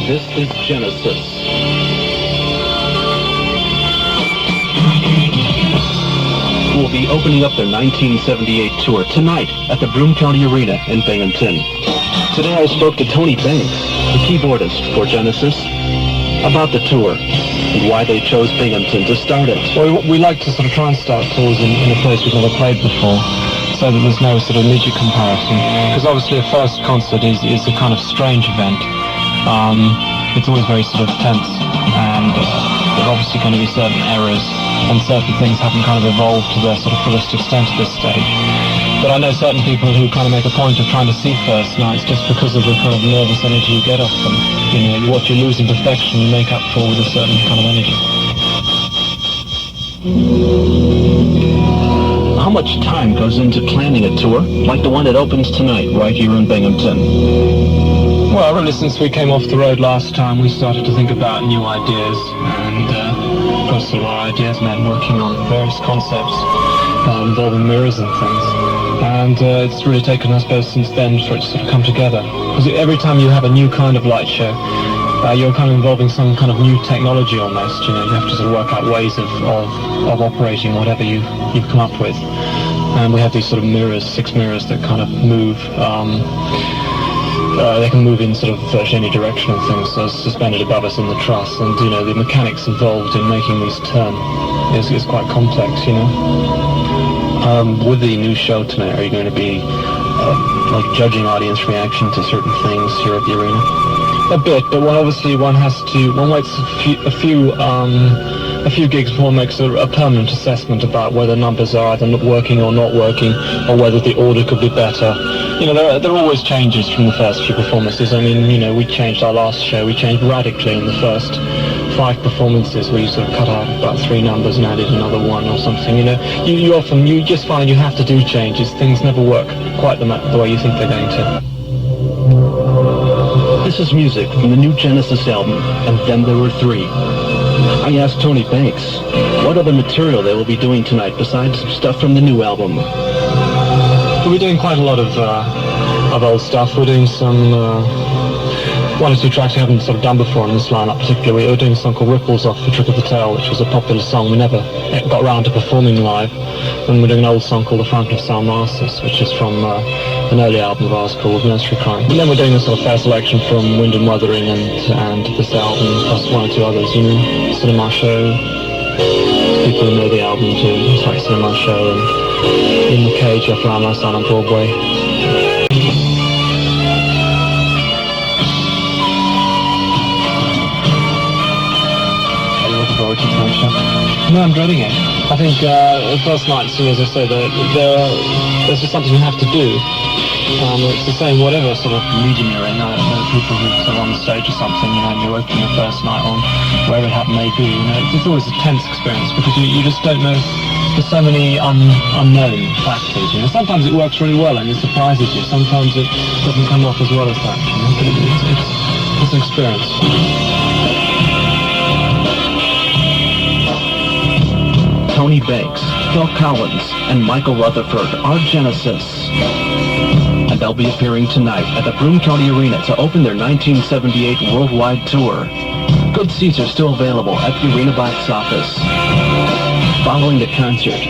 This is Genesis. Who will be opening up their 1978 tour tonight at the Broome County Arena in Binghamton. Today I spoke to Tony Banks, the keyboardist for Genesis, about the tour and why they chose Binghamton to start it. Well, we like to sort of try and start tours in a place we've never played before, so that there's no sort of immediate comparison. Because obviously a first concert is a kind of strange event. It's always very sort of tense, and there are obviously going to be certain errors, and certain things haven't kind of evolved to their sort of fullest extent at this stage. But I know certain people who kind of make a point of trying to see first nights just because of the kind of nervous energy you get off them. You know, what you lose in perfection, you make up for with a certain kind of energy. How much time goes into planning a tour like the one that opens tonight right here in Binghamton? Well, really since we came off the road last time, we started to think about new ideas, and of course all our ideas meant working on various concepts involving mirrors and things. And it's really taken, I suppose, since then for it to sort of come together. Because every time you have a new kind of light show, you're kind of involving some kind of new technology almost. You know, you have to sort of work out ways of operating whatever you've come up with. And we have these sort of mirrors, 6 mirrors that kind of move. They can move in sort of virtually any direction and things, so it's suspended above us in the truss, and you know the mechanics involved in making these turn is quite complex, you know. With the new show tonight, are you going to be like judging audience reaction to certain things here at the arena? A bit, but one waits a few gigs before one makes a permanent assessment about whether numbers are either not working or not working, or whether the order could be better. You know, there are always changes from the first few performances. I mean, you know, we changed our last show. We changed radically in the first 5 performances. We sort of cut out about 3 numbers and added another 1 or something. You know, you just find you have to do changes. Things never work quite the way you think they're going to. This is music from the new Genesis album, And Then There Were 3. I asked Tony Banks what other material they will be doing tonight besides stuff from the new album. We're doing quite a lot of old stuff. We're doing some 1 or 2 tracks we haven't sort of done before in this lineup particularly. We're doing a song called Ripples off The Trick of the Tail, which was a popular song we never got around to performing live. And we're doing an old song called The Franklin Style Masters, which is from an early album of ours called Nursery Crime. And then we're doing a sort of fair selection from Wind and Wuthering and this album, plus 1 or 2 others, you know, Cinema Show. People who know the album too, it's like Cinema Show and In the Cage off Around My Son on Broadway. Are you looking forward to tonight's show? No, I'm dreading it. I think the first night, as I said, there's just something you have to do. It's the same whatever sort of medium you're in. There are people who are sort of on the stage or something, you know, and you're opening your first night on wherever it may be. You know, it's always a tense experience because you just don't know. There's so many unknown factors. You know, sometimes it works really well and it surprises you. Sometimes it doesn't come off as well as that. You know, but it's an experience. Tony Banks, Phil Collins, and Michael Rutherford are Genesis. And they'll be appearing tonight at the Broome County Arena to open their 1978 worldwide tour. Good seats are still available at the arena box office. Following the concert,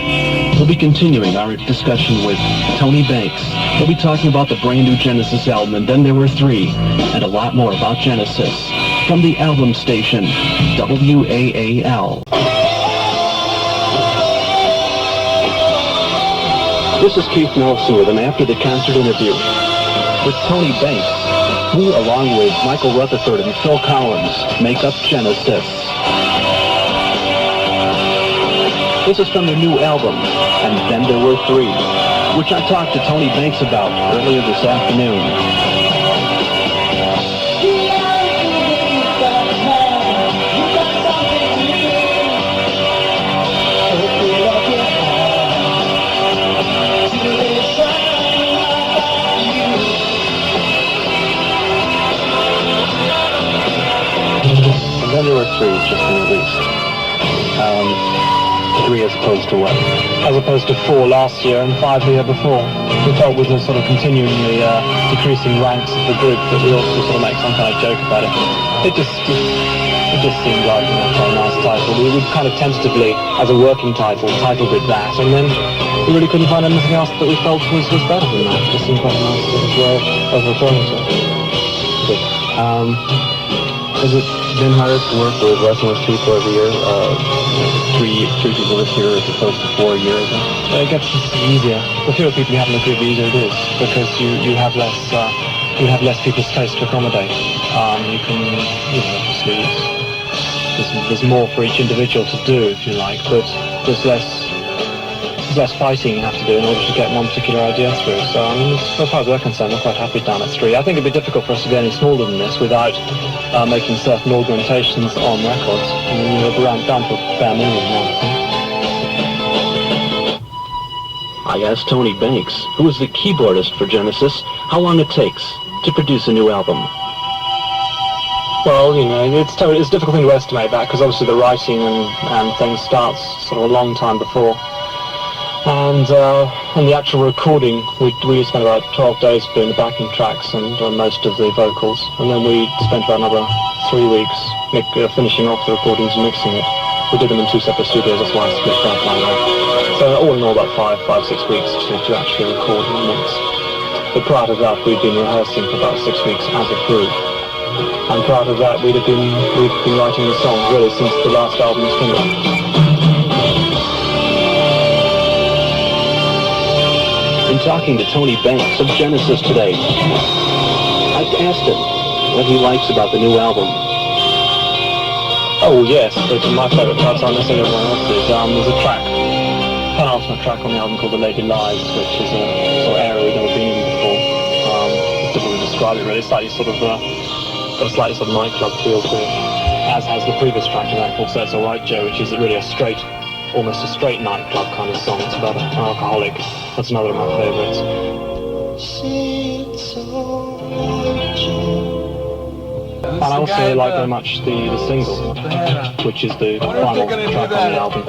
we'll be continuing our discussion with Tony Banks. We'll be talking about the brand new Genesis album, And Then There Were 3, and a lot more about Genesis from the album station, WAAL. This is Keith Nelson with an after the concert interview with Tony Banks, who, along with Michael Rutherford and Phil Collins, make up Genesis. This is from their new album, And Then There Were 3, which I talked to Tony Banks about earlier this afternoon. And Then There Were 3 has just been released. 3 as opposed to what? As opposed to 4 last year and 5 the year before. We felt with the sort of continually decreasing ranks of the group that we ought to sort of make some kind of joke about it. It just seemed like a very nice title. We kind of tentatively, as a working titled it that, and then we really couldn't find anything else that we felt was better than that. It just seemed quite a nice sort of way of referring to it. Good. Has it been harder to work with working with people every year? Three people this year as opposed to 4 a year ago? It gets easier. The fewer people you have in the group, the easier it is, because you have less people's space to accommodate. You can, obviously there's more for each individual to do, if you like, but there's less fighting you have to do in order to get one particular idea through. So, as far as we're concerned, we're quite happy down at 3. I think it'd be difficult for us to be any smaller than this without making certain augmentations on records. We're down to a bare minimum now, I think. I asked Tony Banks, who is the keyboardist for Genesis, how long it takes to produce a new album. Well, it's a difficult thing to estimate that, because obviously the writing and things starts sort of a long time before. And the actual recording, we spent about 12 days doing the backing tracks and most of the vocals, and then we spent about another 3 weeks finishing off the recordings and mixing it. We did them in 2 separate studios, that's why I split that like that. So all in all about 5-6 weeks to actually record and mix. But prior to that, we'd been rehearsing for about 6 weeks as a group. And prior to that, we'd been writing the songs really since the last album was finished. In talking to Tony Banks of Genesis today, I asked him what he likes about the new album. Oh yes, but my favourite parts aren't necessarily everyone else's. There's a track, penultimate track on the album called The Lady Lies, which is a sort of area we've never been in before. It's difficult to describe it really. It's got a slightly sort of nightclub feel to it, as has the previous track to that called So It's Alright Joe, which is really almost a straight nightclub kind of song. It's about an alcoholic. That's another of my favourites. And I also like very much the single, which is the final track on the album.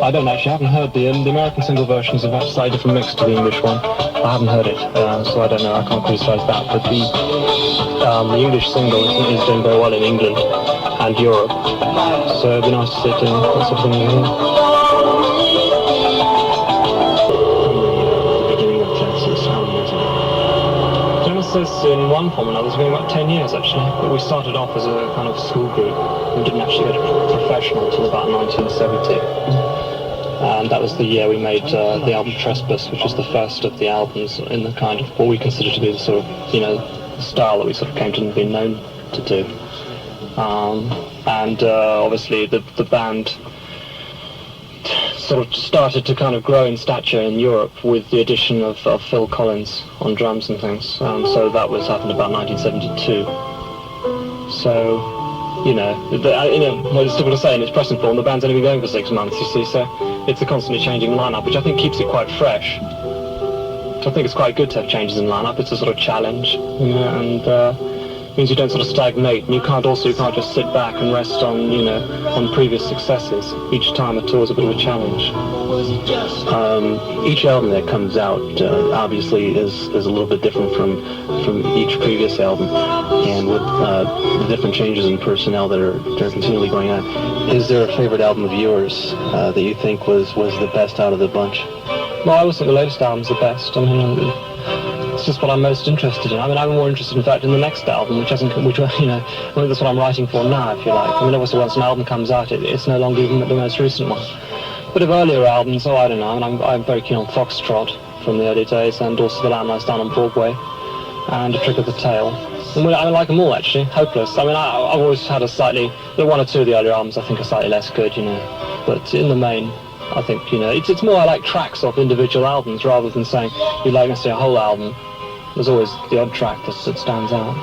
I haven't heard the American single versions have a slightly different mix to the English one. I haven't heard it, so I don't know, I can't criticise that. But the English single is doing very well in England and Europe, so it'd be nice to see it doing that sort of thing here. Genesis in one form or another has been about 10 years actually, but we started off as a kind of school group. We didn't actually get professional until about 1970, and that was the year we made the album Trespass, which was the first of the albums in the kind of what we consider to be the sort of style that we sort of came to be known to do. Obviously the band sort of started to kind of grow in stature in Europe with the addition of Phil Collins on drums and things. So that happened about 1972. So, well, it's difficult to say in its present form. The band's only been going for 6 months, you see, so it's a constantly changing lineup, which I think keeps it quite fresh. I think it's quite good to have changes in lineup. It's a sort of challenge, and means you don't sort of stagnate, and you can't just sit back and rest on on previous successes. Each time a tour is a bit of a challenge. Each album that comes out obviously is a little bit different from each previous album, and with the different changes in personnel that are continually going on. Is there a favorite album of yours that you think was the best out of the bunch? Well, I always think the latest album's the best. I mean, it's just what I'm most interested in. I mean, I'm more interested, in fact, in the next album, which I think that's what I'm writing for now, if you like. I mean, obviously, once an album comes out, it's no longer even the most recent one. But of earlier albums, I don't know. I mean, I'm very keen on Foxtrot from the early days, and also The Lamb Lies Down on Broadway, and A Trick of the Tail. And I like them all, actually. Hopeless. I mean, I've always had one or two of the earlier albums I think are slightly less good, but in the main, I think, it's more I like tracks off individual albums rather than saying you like necessarily a whole album. There's always the odd track that stands out.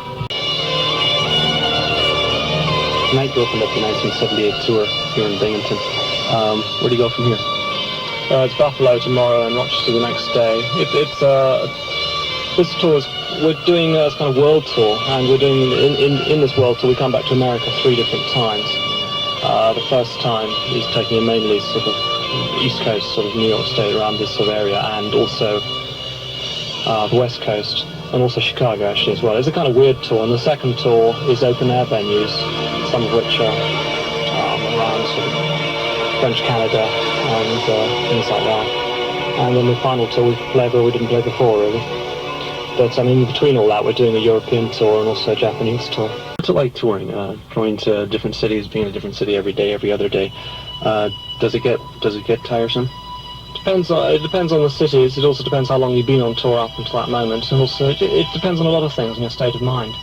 Tonight you opened up the 1978 tour here in Binghamton. Where do you go from here? It's Buffalo tomorrow and Rochester the next day. This tour we're doing a kind of world tour, and we're doing in this world tour we come back to America 3 different times. The first time is taking it mainly sort of East Coast, sort of New York State, around this sort of area, and also the West Coast, and also Chicago actually as well. It's a kind of weird tour, and the second tour is open air venues, some of which are around sort of French Canada and things like that. And then the final tour we play where we didn't play before, really. But I mean, between all that, we're doing a European tour and also a Japanese tour. What's it like touring? Going to different cities, being in a different city every day, every other day. Does it get tiresome? It depends on the cities. It also depends how long you've been on tour up until that moment, and also it depends on a lot of things and your state of mind.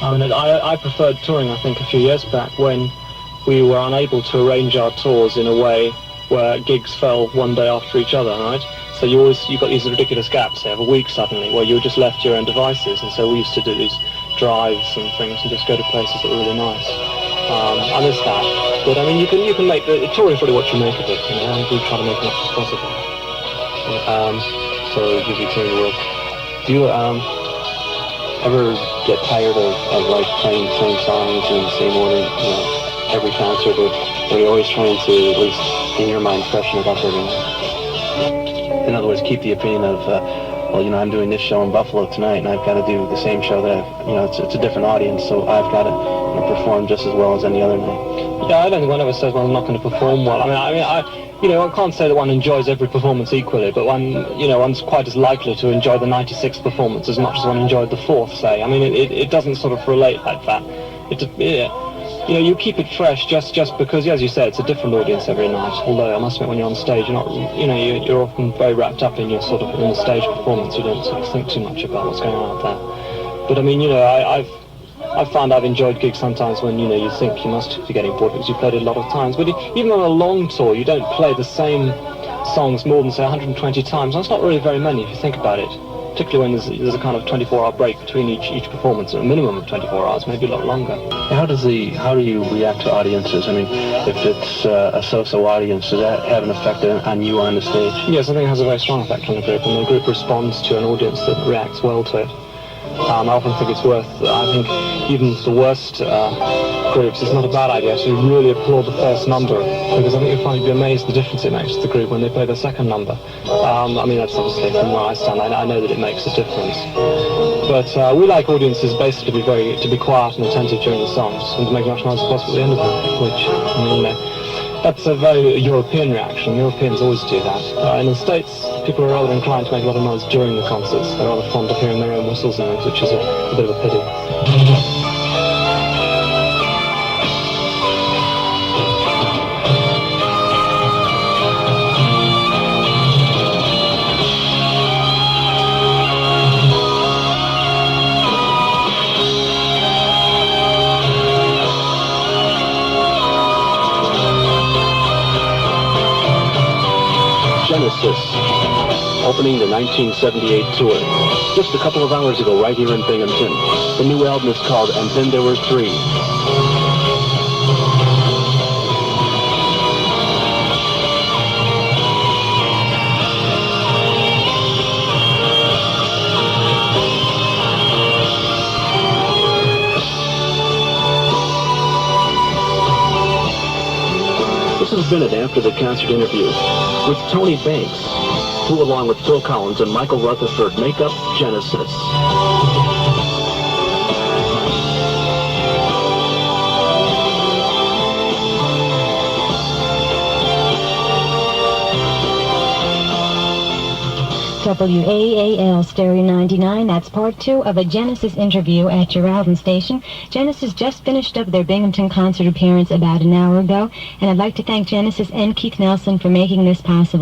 I mean, I preferred touring, I think, a few years back when we were unable to arrange our tours in a way where gigs fell one day after each other, right? So you got these ridiculous gaps there of a week suddenly where you were just left to your own devices, and so we used to do these drives and things and just go to places that were really nice. I miss that. But I mean, you can make the touring is really what you make of it, you know. We try to make as much as possible. So you'll be touring the world. Do you ever get tired of like playing the same songs in the same order, you know, every concert, or are you always trying to, at least in your mind, freshen it up every night? In other words, keep the opinion of, well, you know, I'm doing this show in Buffalo tonight, and I've got to do the same show that it's a different audience, so I've got to perform just as well as any other night. Yeah, I don't think one ever says, well, I'm not going to perform well. I can't say that one enjoys every performance equally, but one's quite as likely to enjoy the 96th performance as much as one enjoyed the 4th, say. I mean, it doesn't sort of relate like that. You keep it fresh just because, as you say, it's a different audience every night. Although I must admit, when you're on stage, you're not, you're often very wrapped up in your sort of in the stage performance. You don't sort of think too much about what's going on out there. But I mean, I've found I've enjoyed gigs sometimes when you think you must be getting bored because you've played it a lot of times. But even on a long tour, you don't play the same songs more than say 120 times. That's not really very many if you think about it. Particularly when there's a kind of 24-hour break between each performance, a minimum of 24 hours, maybe a lot longer. How do you react to audiences? I mean, if it's a so-so audience, does that have an effect on you on the stage? Yes, I think it has a very strong effect on the group, and the group responds to an audience that reacts well to it. I often think it's worth, I think even the worst groups, it's not a bad idea to really applaud the first number, because I think you'll be amazed the difference it makes to the group when they play the second number. I mean, that's obviously from where I stand, I know that it makes a difference. But we like audiences basically to be quiet and attentive during the songs, and to make as much noise as possible at the end of them, which, I mean, that's a very European reaction. Europeans always do that. In the States, people are rather inclined to make a lot of noise during the concerts. They're rather fond of hearing their own whistles and things, which is a bit of a pity. Genesis, opening the 1978 tour. Just a couple of hours ago, right here in Binghamton. The new album is called And Then There Were Three. This has been an after-the-concert interview with Tony Banks, who, along with Phil Collins and Michael Rutherford, make up Genesis. WAAL Stereo 99, that's part 2 of a Genesis interview at your album station. Genesis just finished up their Binghamton concert appearance about an hour ago, and I'd like to thank Genesis and Keith Nelson for making this possible.